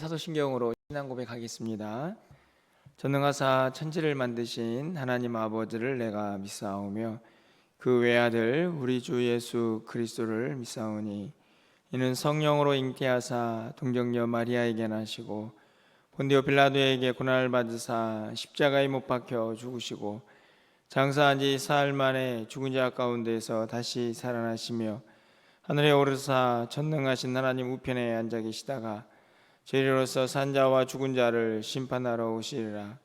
사도신경으로 신앙 고백하겠습니다. 전능하사 천지를 만드신 하나님 아버지를 내가 믿사오며 그 외아들 우리 주 예수 그리스도를 믿사오니 이는 성령으로 잉태하사 동정녀 마리아에게 나시고 본디오 빌라도에게 고난을 받으사 십자가에 못 박혀 죽으시고 장사한 지 사흘 만에 죽은 자 가운데서 다시 살아나시며 하늘에 오르사 전능하신 하나님 우편에 앉아 계시다가 죄리로서 산 자와 죽은 자를 심판하러 오시리라.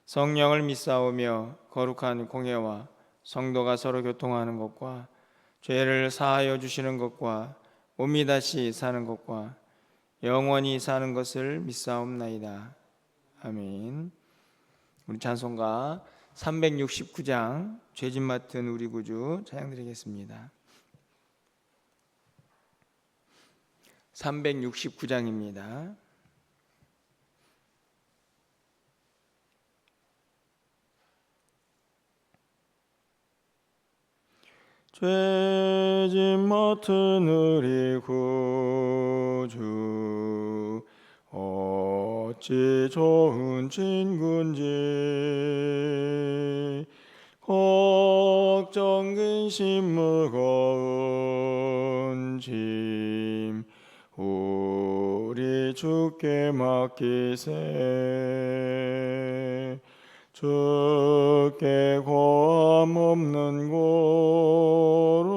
성령을 믿사오며 거룩한 공예와 성도가 서로 교통하는 것과 죄를 사하여 주시는 것과 몸이 다시 사는 것과 영원히 사는 것을 믿사옵나이다. 아멘. 우리 찬송가 369장 죄짐 맡은 우리 구주 찬양드리겠습니다. 369장입니다. 죄짐 맡은 우리 구주 어찌 좋은 친구인지 걱정 근심 무거운 짐 우리 주께 맡기세. 주께 고함 없는 고로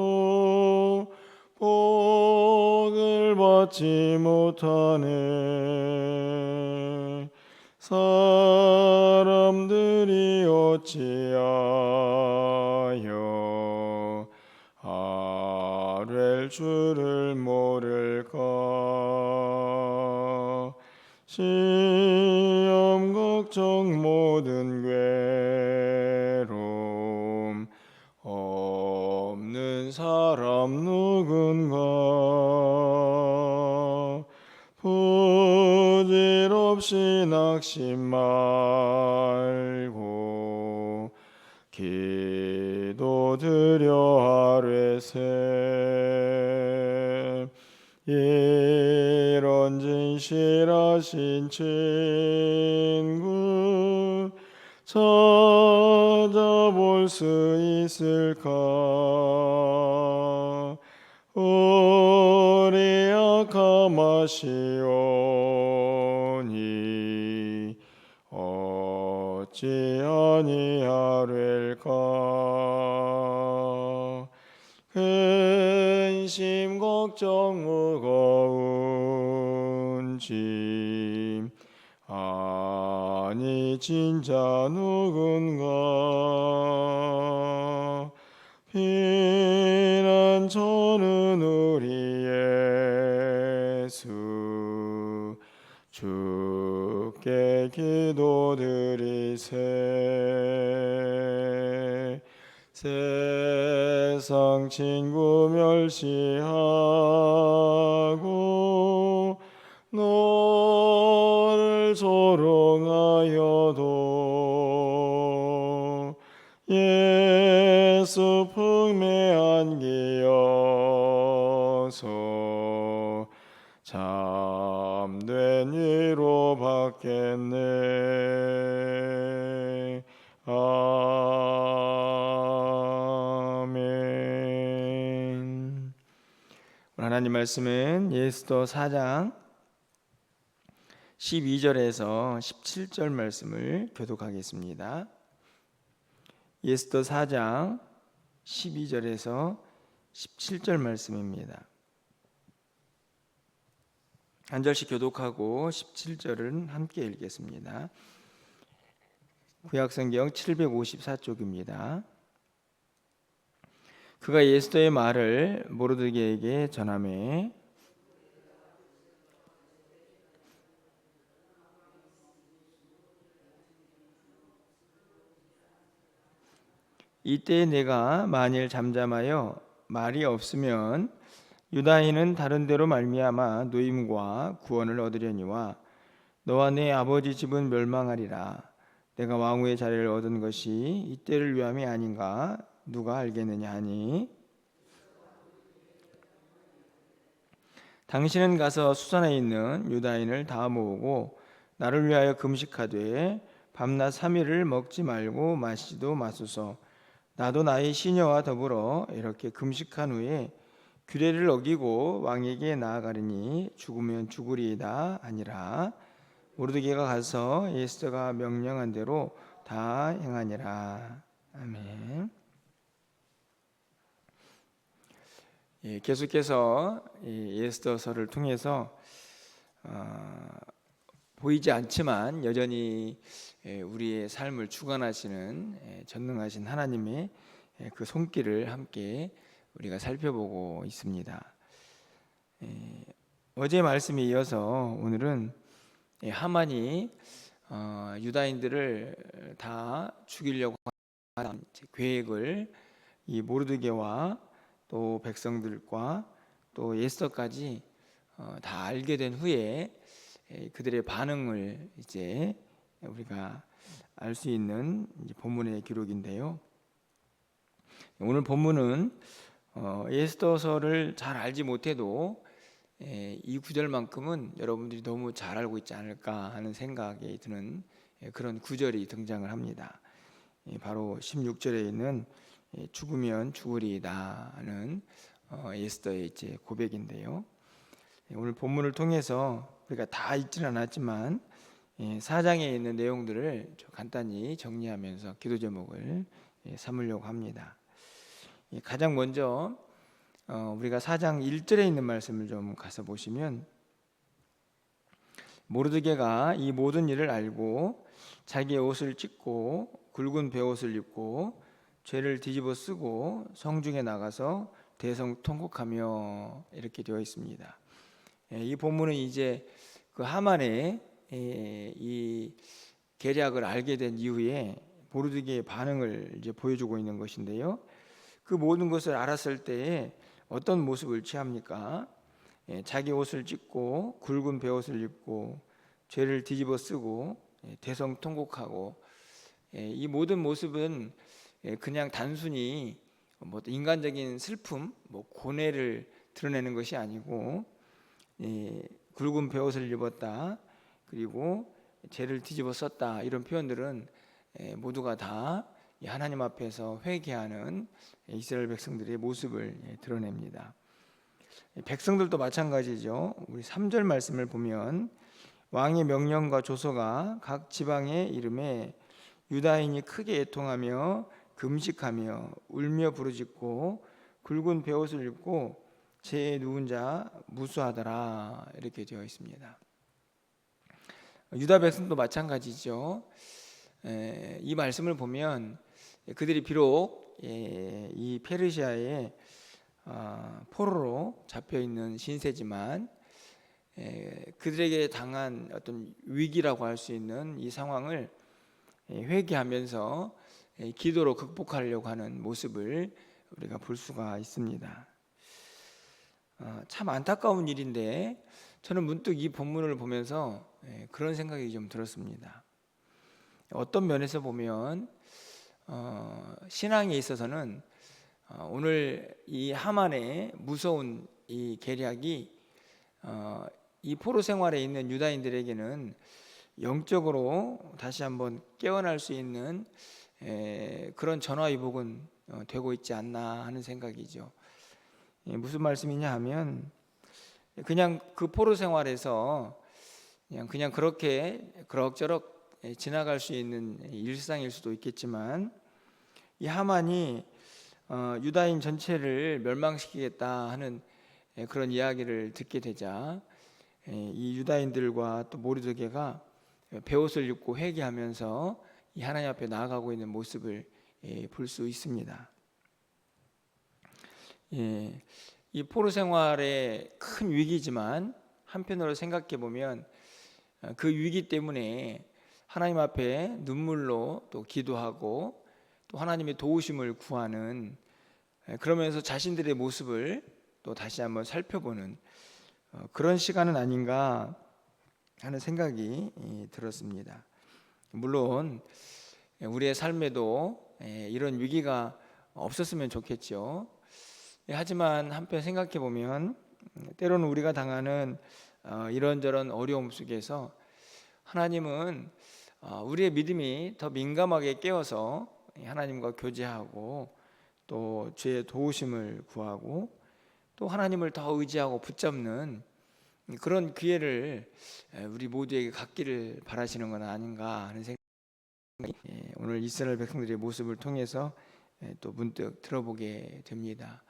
복을 받지 못하네. 사람들이 어찌하여 아뢰 줄을 모를까. 시험 걱정 모든 괴로움 없는 사람 누군가. 부질없이 낙심 말고 기도드려 아뢰세. 이런 진실하신 친구 찾아볼 수 있을까. 우리 악함하시오니 어찌 아니하릴까. 근심 걱정 무거운 짐 아니 진짜 누군가. 피난처는 우리 예수 주께 기도드리세. 세상 친구 멸시하고 너를 조롱하여도 예수 품에 안기어서 참된 위로 받겠네. 아멘. 하나님 말씀은 예스더 4장 12절에서 17절 말씀을 교독하겠습니다. 예스더 4장 12절에서 17절 말씀입니다. 한 절씩 교독하고 17절은 함께 읽겠습니다. 구약성경 754쪽입니다. 그가 예스더의 말을 모르드게에게 전하매 이때 내가 만일 잠잠하여 말이 없으면 유다인은 다른 데로 말미암아 노임과 구원을 얻으려니와 너와 내 아버지 집은 멸망하리라. 내가 왕후의 자리를 얻은 것이 이때를 위함이 아닌가 누가 알겠느냐 하니 당신은 가서 수산에 있는 유다인을 다 모으고 나를 위하여 금식하되 밤낮 3일을 먹지 말고 마시지도 마소서. 나도 나의 시녀와 더불어 이렇게 금식한 후에 규례를 어기고 왕에게 나아가리니 죽으면 죽으리이다 하니라. 모르드게가 가서 에스더가 명령한 대로 다 행하니라. 아멘. 계속해서 에스더서를 통해서 보이지 않지만 여전히 우리의 삶을 주관하시는 전능하신 하나님의 그 손길을 함께 우리가 살펴보고 있습니다. 어제 말씀에 이어서 오늘은 하만이 유다인들을 다 죽이려고 하는 계획을 이 모르드게와 또 백성들과 또 에스더까지 다 알게 된 후에 그들의 반응을 이제 우리가 알 수 있는 본문의 기록인데요. 오늘 본문은 에스더서를 잘 알지 못해도 이 구절만큼은 여러분들이 너무 잘 알고 있지 않을까 하는 생각이 드는 그런 구절이 등장을 합니다. 바로 16절에 있는 죽으면 죽으리이다 하는 에스더의 이제 고백인데요. 오늘 본문을 통해서 우리가 다 읽지는 않았지만 4장에 있는 내용들을 간단히 정리하면서 기도 제목을 삼으려고 합니다. 가장 먼저 우리가 4장 1절에 있는 말씀을 좀 가서 보시면, 모르드게가 이 모든 일을 알고 자기의 옷을 찢고 굵은 베옷을 입고 죄를 뒤집어 쓰고 성중에 나가서 대성통곡하며, 이렇게 되어 있습니다. 이 본문은 이제 그 하만의 이 계략을 알게 된 이후에 모르드게의 반응을 이제 보여주고 있는 것인데요. 그 모든 것을 알았을 때에 어떤 모습을 취합니까? 자기 옷을 찢고 굵은 베옷을 입고 죄를 뒤집어 쓰고 대성통곡하고, 이 모든 모습은 그냥 단순히 뭐 인간적인 슬픔, 뭐 고뇌를 드러내는 것이 아니고, 굵은 베옷을 입었다, 그리고 죄를 뒤집어 썼다, 이런 표현들은 모두가 다 하나님 앞에서 회개하는 이스라엘 백성들의 모습을 드러냅니다. 백성들도 마찬가지죠. 우리 3절 말씀을 보면, 왕의 명령과 조서가 각 지방에 이름에 유다인이 크게 애통하며 금식하며 울며 부르짖고 굵은 베옷을 입고 죄에 누운 자 무수하더라, 이렇게 되어 있습니다. 유다 백성도 마찬가지죠. 이 말씀을 보면 그들이 비록 이 페르시아의 포로로 잡혀 있는 신세지만 그들에게 당한 어떤 위기라고 할 수 있는 이 상황을 회개하면서 기도로 극복하려고 하는 모습을 우리가 볼 수가 있습니다. 참 안타까운 일인데, 저는 문득 이 본문을 보면서 그런 생각이 좀 들었습니다. 어떤 면에서 보면 신앙에 있어서는 오늘 이 하만의 무서운 이 계략이 이 포로 생활에 있는 유다인들에게는 영적으로 다시 한번 깨어날 수 있는 그런 전화위복은 되고 있지 않나 하는 생각이죠. 무슨 말씀이냐 하면, 그냥 그 포로 생활에서 그냥 그렇게 그럭저럭 지나갈 수 있는 일상일 수도 있겠지만, 이 하만이 유다인 전체를 멸망시키겠다 하는 그런 이야기를 듣게 되자 이 유다인들과 또 모르드게가 베옷을 입고 회개하면서 이 하나님 앞에 나아가고 있는 모습을 볼 수 있습니다. 이 포로 생활의 큰 위기지만 한편으로 생각해 보면 그 위기 때문에 하나님 앞에 눈물로 또 기도하고 또 하나님의 도우심을 구하는, 그러면서 자신들의 모습을 또 다시 한번 살펴보는 그런 시간은 아닌가 하는 생각이 들었습니다. 물론 우리의 삶에도 이런 위기가 없었으면 좋겠죠. 하지만 한편 생각해 보면 때로는 우리가 당하는 이런저런 어려움 속에서 하나님은 우리의 믿음이 더 민감하게 깨어서 하나님과 교제하고 또 주의 도우심을 구하고 또 하나님을 더 의지하고 붙잡는 그런 기회를 우리 모두에게 갖기를 바라시는 건 아닌가 하는 생각이 오늘 이스라엘 백성들의 모습을 통해서 또 문득 들어보게 됩니다.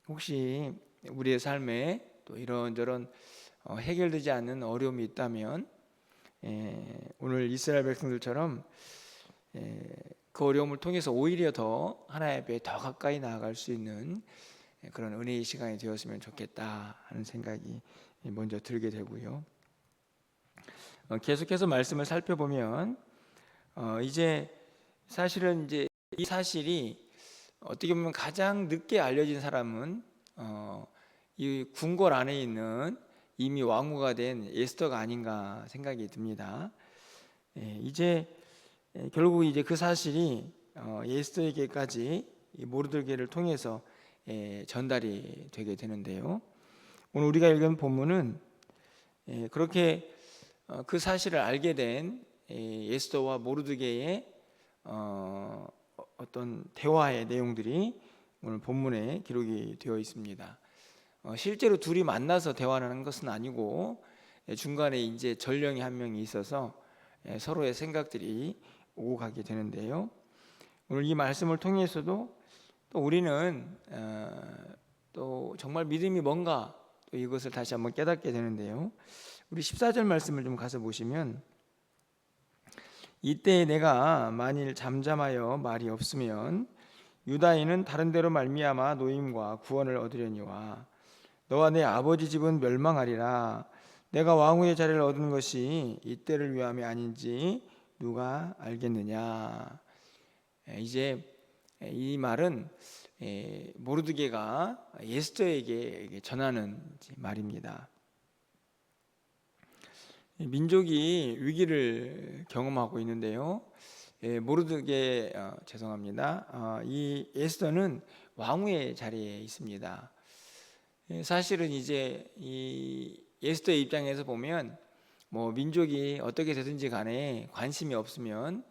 혹시 우리의 삶에 또 이런저런 해결되지 않는 어려움이 있다면 오늘 이스라엘 백성들처럼 그 어려움을 통해서 오히려 더 하나님 앞에 더 가까이 나아갈 수 있는 그런 은혜의 시간이 되었으면 좋겠다 하는 생각이 먼저 들게 되고요. 계속해서 말씀을 살펴보면 이제 사실은 이제 이 사실이 어떻게 보면 가장 늦게 알려진 사람은 이 궁궐 안에 있는 이미 왕후가 된 에스더가 아닌가 생각이 듭니다. 이제 결국 이제 그 사실이 에스더에게까지 모르드게를 통해서 전달이 되게 되는데요. 오늘 우리가 읽은 본문은 그렇게 그 사실을 알게 된 에스더와 모르드게의 어떤 대화의 내용들이 오늘 본문에 기록이 되어 있습니다. 실제로 둘이 만나서 대화를 하는 것은 아니고 중간에 이제 전령이 한 명이 있어서 서로의 생각들이 오고 가게 되는데요. 오늘 이 말씀을 통해서도 또 우리는 또 정말 믿음이 뭔가 또 이것을 다시 한번 깨닫게 되는데요. 우리 14절 말씀을 좀 가서 보시면 이때 내가 만일 잠잠하여 말이 없으면 유다인은 다른 데로 말미암아 노임과 구원을 얻으려니와 너와 내 아버지 집은 멸망하리라. 내가 왕후의 자리를 얻은 것이 이때를 위함이 아닌지 누가 알겠느냐. 이제 이 말은 모르드게가 에스더에게 전하는 말입니다. 민족이 위기를 경험하고 있는데요. 모르드게 죄송합니다. 이 에스더는 왕후의 자리에 있습니다. 사실은 이제 이 에스더의 입장에서 보면 뭐 민족이 어떻게 되든지 간에 관심이 없으면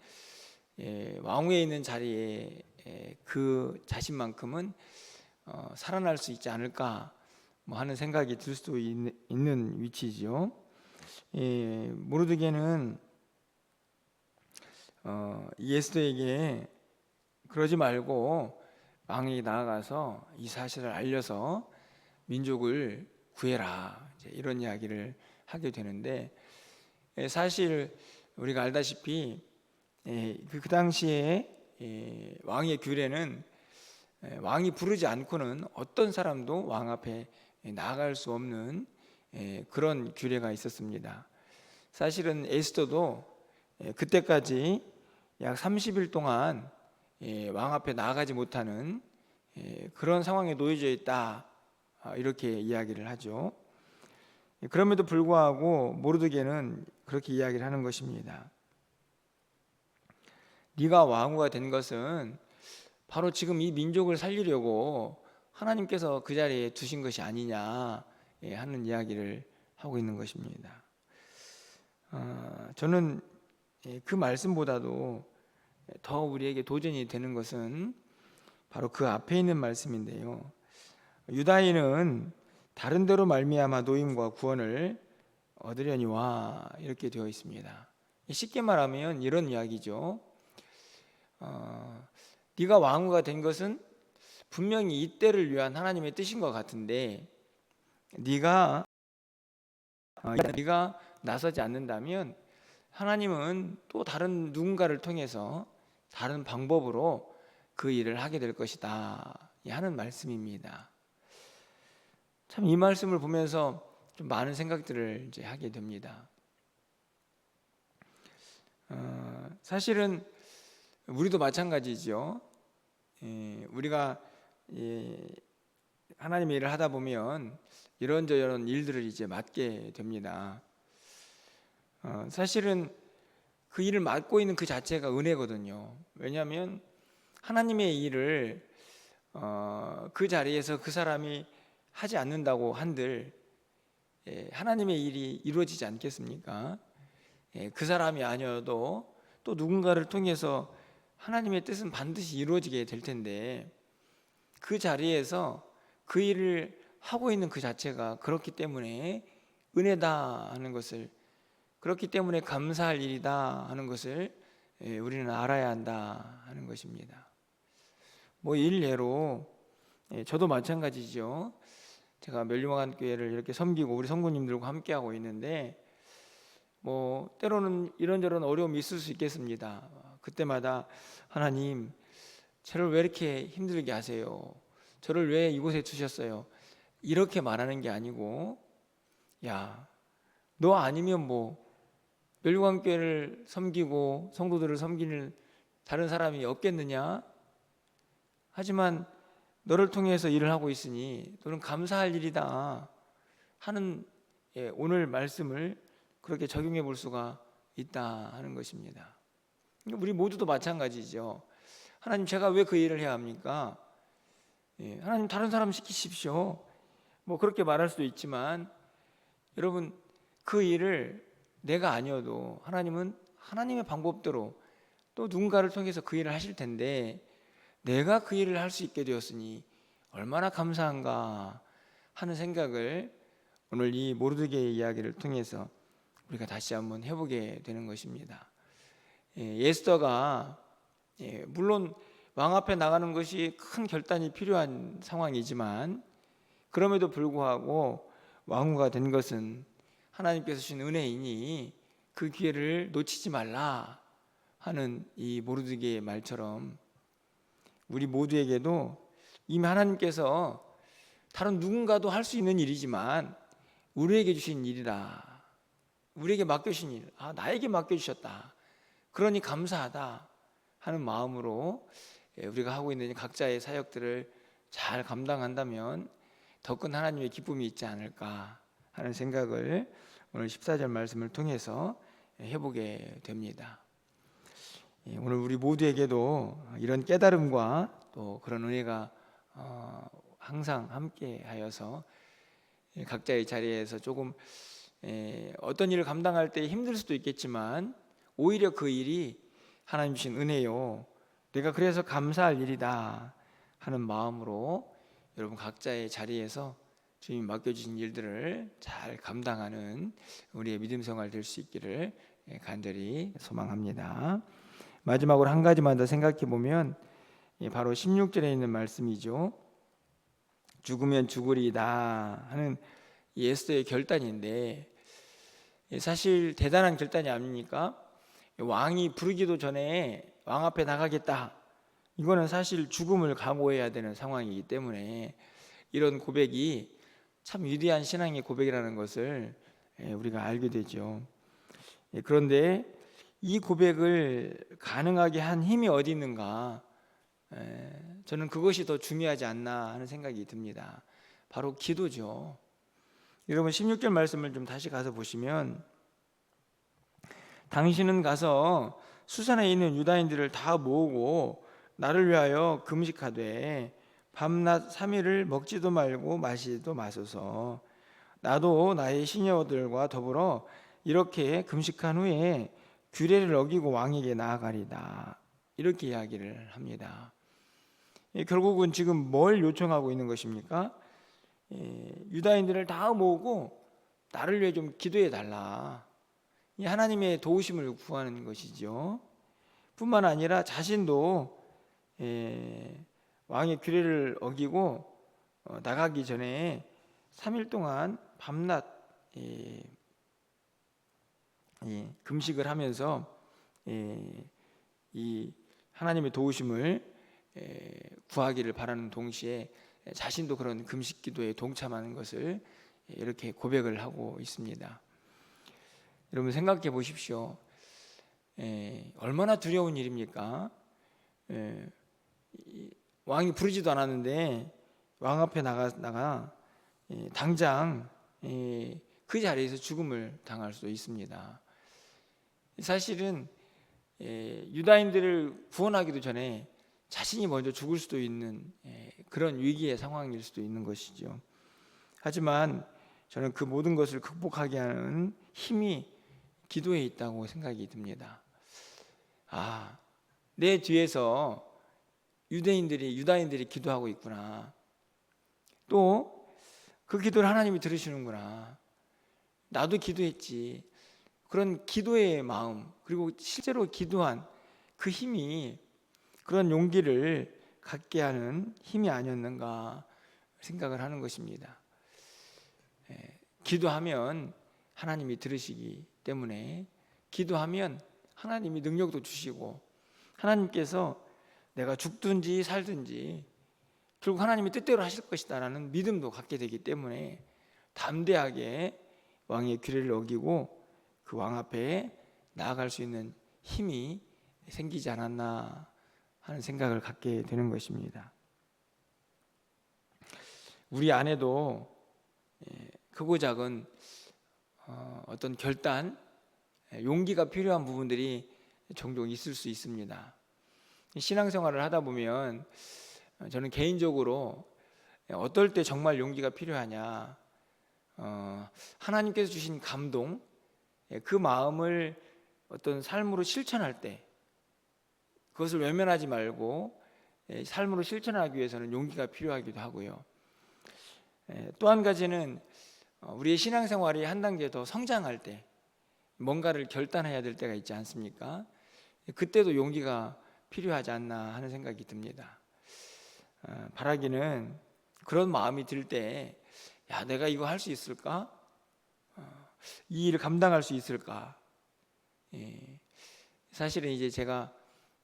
왕후에 있는 자리에 그 자신만큼은 살아날 수 있지 않을까 뭐 하는 생각이 들 수도 있는 위치지요. 모르드게는 에스더에게 그러지 말고 왕에게 나아가서 이 사실을 알려서 민족을 구해라 이런 이야기를 하게 되는데 사실 우리가 알다시피 그 당시에 왕의 규례는 왕이 부르지 않고는 어떤 사람도 왕 앞에 나아갈 수 없는 그런 규례가 있었습니다. 사실은 에스더도 그때까지 약 30일 동안 왕 앞에 나아가지 못하는 그런 상황에 놓여져 있다 이렇게 이야기를 하죠. 그럼에도 불구하고 모르드게는 그렇게 이야기를 하는 것입니다. 네가 왕후가 된 것은 바로 지금 이 민족을 살리려고 하나님께서 그 자리에 두신 것이 아니냐 하는 이야기를 하고 있는 것입니다. 저는 그 말씀보다도 더 우리에게 도전이 되는 것은 바로 그 앞에 있는 말씀인데요. 유다인은 다른 데로 말미암아 노임과 구원을 얻으려니와 이렇게 되어 있습니다. 쉽게 말하면 이런 이야기죠. 네가 왕후가 된 것은 분명히 이때를 위한 하나님의 뜻인 것 같은데 네가 나서지 않는다면 하나님은 또 다른 누군가를 통해서 다른 방법으로 그 일을 하게 될 것이다 하는 말씀입니다. 참 이 말씀을 보면서 좀 많은 생각들을 이제 하게 됩니다. 사실은 우리도 마찬가지죠. 우리가 하나님의 일을 하다 보면 이런저런 일들을 이제 맡게 됩니다. 사실은 그 일을 맡고 있는 그 자체가 은혜거든요. 왜냐하면 하나님의 일을 그 자리에서 그 사람이 하지 않는다고 한들 하나님의 일이 이루어지지 않겠습니까? 그 사람이 아니어도 또 누군가를 통해서 하나님의 뜻은 반드시 이루어지게 될 텐데, 그 자리에서 그 일을 하고 있는 그 자체가 그렇기 때문에 은혜다 하는 것을, 그렇기 때문에 감사할 일이다 하는 것을 우리는 알아야 한다 하는 것입니다. 뭐 일례로 저도 마찬가지죠. 제가 멸류관교회를 이렇게 섬기고 우리 성도님들과 함께하고 있는데, 뭐 때로는 이런저런 어려움이 있을 수 있겠습니다. 그때마다 하나님, 저를 왜 이렇게 힘들게 하세요? 저를 왜 이곳에 두셨어요? 이렇게 말하는 게 아니고, 야, 너 아니면 뭐 멸류관교회를 섬기고 성도들을 섬기는 다른 사람이 없겠느냐? 하지만 너를 통해서 일을 하고 있으니 너는 감사할 일이다 하는 오늘 말씀을 그렇게 적용해 볼 수가 있다 하는 것입니다. 우리 모두도 마찬가지죠. 하나님, 제가 왜 그 일을 해야 합니까? 하나님, 다른 사람 시키십시오. 뭐 그렇게 말할 수도 있지만, 여러분, 그 일을 내가 아니어도 하나님은 하나님의 방법대로 또 누군가를 통해서 그 일을 하실 텐데, 내가 그 일을 할 수 있게 되었으니 얼마나 감사한가 하는 생각을 오늘 이 모르드게의 이야기를 통해서 우리가 다시 한번 해보게 되는 것입니다. 에스더가 물론 왕 앞에 나가는 것이 큰 결단이 필요한 상황이지만, 그럼에도 불구하고 왕후가 된 것은 하나님께서 주신 은혜이니 그 기회를 놓치지 말라 하는 이 모르드게의 말처럼, 우리 모두에게도 이미 하나님께서 다른 누군가도 할 수 있는 일이지만 우리에게 주신 일이라, 우리에게 맡겨주신 일, 나에게 맡겨주셨다, 그러니 감사하다 하는 마음으로 우리가 하고 있는 각자의 사역들을 잘 감당한다면 더 큰 하나님의 기쁨이 있지 않을까 하는 생각을 오늘 14절 말씀을 통해서 해보게 됩니다. 오늘 우리 모두에게도 이런 깨달음과 또 그런 은혜가 항상 함께 하여서 각자의 자리에서 조금 어떤 일을 감당할 때 힘들 수도 있겠지만, 오히려 그 일이 하나님 주신 은혜요, 내가 그래서 감사할 일이다 하는 마음으로 여러분 각자의 자리에서 주님이 맡겨주신 일들을 잘 감당하는 우리의 믿음 생활 될 수 있기를 간절히 소망합니다. 마지막으로 한 가지만 더 생각해 보면 바로 16절에 있는 말씀이죠. 죽으면 죽으리다 하는 에스더의 결단인데, 사실 대단한 결단이 아닙니까? 왕이 부르기도 전에 왕 앞에 나가겠다, 이거는 사실 죽음을 각오해야 되는 상황이기 때문에 이런 고백이 참 위대한 신앙의 고백이라는 것을 우리가 알게 되죠. 그런데 이 고백을 가능하게 한 힘이 어디 있는가, 저는 그것이 더 중요하지 않나 하는 생각이 듭니다. 바로 기도죠. 여러분 16절 말씀을 좀 다시 가서 보시면, 당신은 가서 수산에 있는 유다인들을 다 모으고 나를 위하여 금식하되 밤낮 3일을 먹지도 말고 마시지도 마소서. 나도 나의 시녀들과 더불어 이렇게 금식한 후에 규례를 어기고 왕에게 나아가리다, 이렇게 이야기를 합니다. 결국은 지금 뭘 요청하고 있는 것입니까? 유다인들을 다 모으고 나를 위해 좀 기도해 달라, 하나님의 도우심을 구하는 것이죠. 뿐만 아니라 자신도 왕의 규례를 어기고 나가기 전에 3일 동안 밤낮 금식을 하면서 이 하나님의 도우심을 구하기를 바라는 동시에 자신도 그런 금식 기도에 동참하는 것을 이렇게 고백을 하고 있습니다. 여러분 생각해 보십시오. 얼마나 두려운 일입니까? 왕이 부르지도 않았는데 왕 앞에 나가 당장 그 자리에서 죽음을 당할 수도 있습니다. 사실은 유다인들을 구원하기도 전에 자신이 먼저 죽을 수도 있는 그런 위기의 상황일 수도 있는 것이죠. 하지만 저는 그 모든 것을 극복하게 하는 힘이 기도에 있다고 생각이 듭니다. 내 뒤에서 유다인들이 기도하고 있구나. 또 그 기도를 하나님이 들으시는구나. 나도 기도했지. 그런 기도의 마음, 그리고 실제로 기도한 그 힘이 그런 용기를 갖게 하는 힘이 아니었는가 생각을 하는 것입니다. 기도하면 하나님이 들으시기 때문에, 기도하면 하나님이 능력도 주시고, 하나님께서 내가 죽든지 살든지 결국 하나님이 뜻대로 하실 것이다 라는 믿음도 갖게 되기 때문에 담대하게 왕의 규례를 어기고 그 왕 앞에 나아갈 수 있는 힘이 생기지 않았나 하는 생각을 갖게 되는 것입니다. 우리 안에도 크고 작은 어떤 결단, 용기가 필요한 부분들이 종종 있을 수 있습니다. 신앙생활을 하다 보면 저는 개인적으로 어떨 때 정말 용기가 필요하냐, 하나님께서 주신 감동, 그 마음을 어떤 삶으로 실천할 때 그것을 외면하지 말고 삶으로 실천하기 위해서는 용기가 필요하기도 하고요. 또 한 가지는 우리의 신앙생활이 한 단계 더 성장할 때 뭔가를 결단해야 될 때가 있지 않습니까? 그때도 용기가 필요하지 않나 하는 생각이 듭니다. 바라기는 그런 마음이 들 때, 야, 내가 이거 할 수 있을까? 이 일을 감당할 수 있을까? 사실은 이제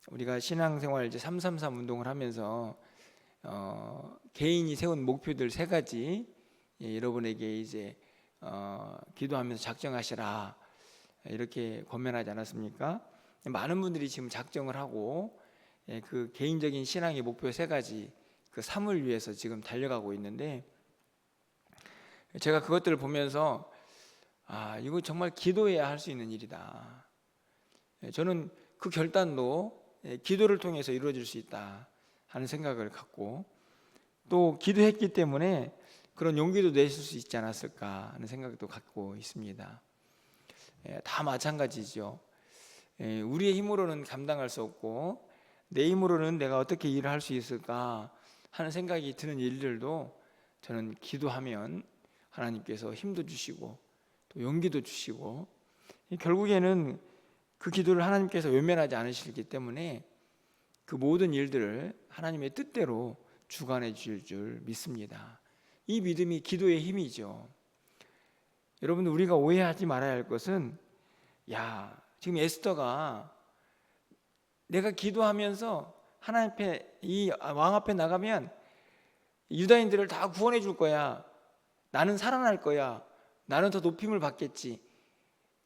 우리가 신앙생활 이제 333 운동을 하면서 개인이 세운 목표들 3가지 여러분에게 이제 기도하면서 작정하시라 이렇게 권면하지 않았습니까? 많은 분들이 지금 작정을 하고 그 개인적인 신앙의 목표 3가지 그 삶을 위해서 지금 달려가고 있는데, 제가 그것들을 보면서 이거 정말 기도해야 할 수 있는 일이다. 저는 그 결단도 기도를 통해서 이루어질 수 있다 하는 생각을 갖고, 또 기도했기 때문에 그런 용기도 내실 수 있지 않았을까 하는 생각도 갖고 있습니다. 다 마찬가지죠. 우리의 힘으로는 감당할 수 없고 내 힘으로는 내가 어떻게 일을 할 수 있을까 하는 생각이 드는 일들도 저는 기도하면 하나님께서 힘도 주시고 또 용기도 주시고, 결국에는 그 기도를 하나님께서 외면하지 않으시기 때문에 그 모든 일들을 하나님의 뜻대로 주관해 주실 줄 믿습니다. 이 믿음이 기도의 힘이죠. 여러분, 우리가 오해하지 말아야 할 것은, 지금 에스더가 내가 기도하면서 하나님 앞에, 이 왕 앞에 나가면 유다인들을 다 구원해 줄 거야, 나는 살아날 거야, 나는 더 높임을 받겠지,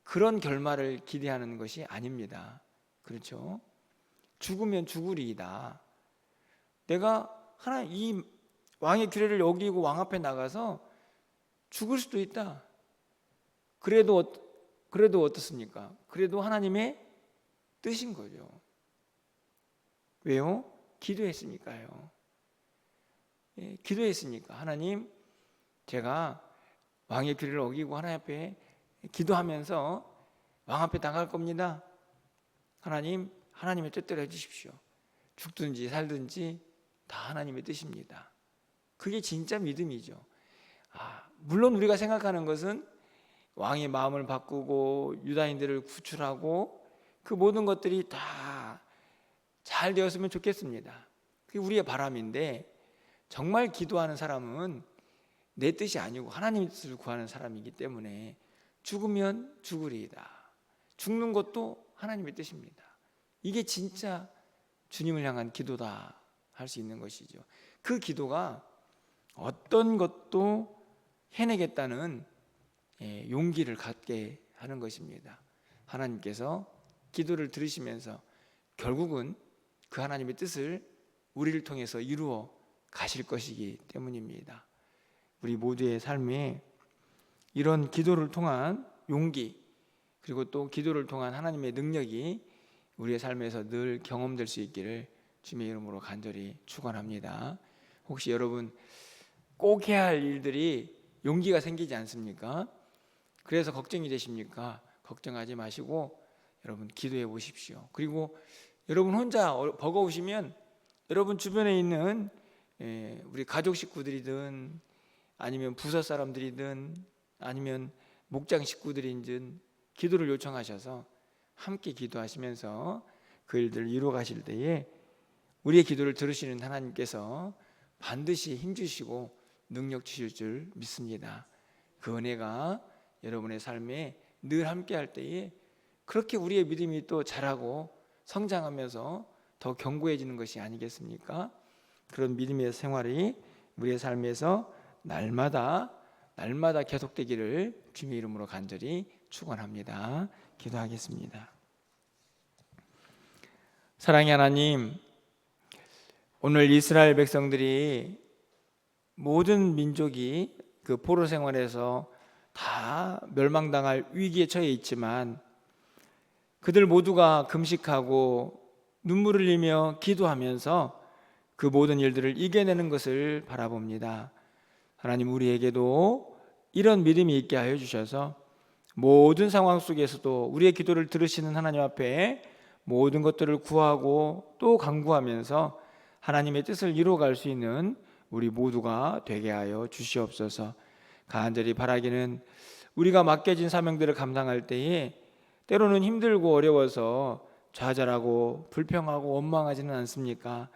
그런 결말을 기대하는 것이 아닙니다. 그렇죠? 죽으면 죽으리이다. 내가 이 왕의 규례를 어기고 왕 앞에 나가서 죽을 수도 있다. 그래도 어떻습니까? 그래도 하나님의 뜻인 거죠. 왜요? 기도했으니까요. 기도했으니까. 하나님, 제가 왕의 규례를 어기고 하나님 앞에 기도하면서 왕 앞에 나갈 겁니다. 하나님, 하나님의 뜻대로 해주십시오. 죽든지 살든지 다 하나님의 뜻입니다. 그게 진짜 믿음이죠. 물론 우리가 생각하는 것은 왕의 마음을 바꾸고 유다인들을 구출하고 그 모든 것들이 다 잘 되었으면 좋겠습니다. 그게 우리의 바람인데, 정말 기도하는 사람은 내 뜻이 아니고 하나님의 뜻을 구하는 사람이기 때문에 죽으면 죽으리이다. 죽는 것도 하나님의 뜻입니다. 이게 진짜 주님을 향한 기도다 할 수 있는 것이죠. 그 기도가 어떤 것도 해내겠다는 용기를 갖게 하는 것입니다. 하나님께서 기도를 들으시면서 결국은 그 하나님의 뜻을 우리를 통해서 이루어 가실 것이기 때문입니다. 우리 모두의 삶에 이런 기도를 통한 용기, 그리고 또 기도를 통한 하나님의 능력이 우리의 삶에서 늘 경험될 수 있기를 주님의 이름으로 간절히 축원합니다. 혹시 여러분 꼭 해야 할 일들이 용기가 생기지 않습니까? 그래서 걱정이 되십니까? 걱정하지 마시고 여러분 기도해 보십시오. 그리고 여러분 혼자 버거우시면 여러분 주변에 있는 우리 가족 식구들이든 아니면 부서 사람들이든 아니면 목장 식구들이든 기도를 요청하셔서 함께 기도하시면서 그 일들을 이루어 가실 때에 우리의 기도를 들으시는 하나님께서 반드시 힘주시고 능력 주실 줄 믿습니다. 그 은혜가 여러분의 삶에 늘 함께 할 때에 그렇게 우리의 믿음이 또 자라고 성장하면서 더 견고해지는 것이 아니겠습니까? 그런 믿음의 생활이 우리의 삶에서 날마다 계속되기를 주님의 이름으로 간절히 축원합니다. 기도하겠습니다. 사랑의 하나님, 오늘 이스라엘 백성들이 모든 민족이 그 포로 생활에서 다 멸망당할 위기에 처해 있지만 그들 모두가 금식하고 눈물을 흘리며 기도하면서 그 모든 일들을 이겨내는 것을 바라봅니다. 하나님, 우리에게도 이런 믿음이 있게 하여 주셔서 모든 상황 속에서도 우리의 기도를 들으시는 하나님 앞에 모든 것들을 구하고 또 간구하면서 하나님의 뜻을 이루어갈 수 있는 우리 모두가 되게 하여 주시옵소서. 간절히 바라기는 우리가 맡겨진 사명들을 감당할 때에 때로는 힘들고 어려워서 좌절하고 불평하고 원망하지는 않습니까?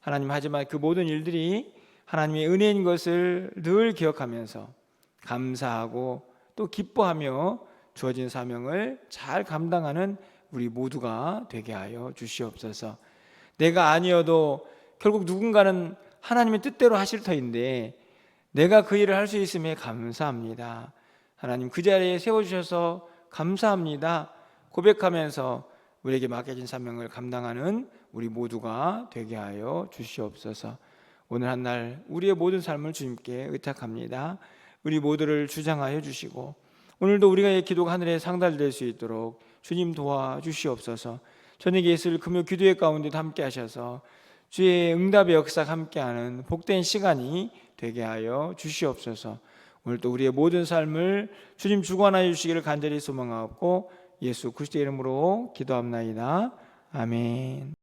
하나님, 하지만 그 모든 일들이 하나님의 은혜인 것을 늘 기억하면서 감사하고 또 기뻐하며 주어진 사명을 잘 감당하는 우리 모두가 되게 하여 주시옵소서. 내가 아니어도 결국 누군가는 하나님의 뜻대로 하실 터인데 내가 그 일을 할 수 있음에 감사합니다. 하나님, 그 자리에 세워주셔서 감사합니다. 고백하면서 우리에게 맡겨진 사명을 감당하는 우리 모두가 되게 하여 주시옵소서. 오늘 한 날 우리의 모든 삶을 주님께 의탁합니다. 우리 모두를 주장하여 주시고 오늘도 우리가 기도가 하늘에 상달될 수 있도록 주님 도와주시옵소서. 저녁에 있을 금요 기도회 가운데도 함께 하셔서 주의 응답의 역사 함께하는 복된 시간이 되게 하여 주시옵소서. 오늘도 우리의 모든 삶을 주님 주관하여 주시기를 간절히 소망하옵고 예수 그리스도의 이름으로 기도합나이다. 아멘.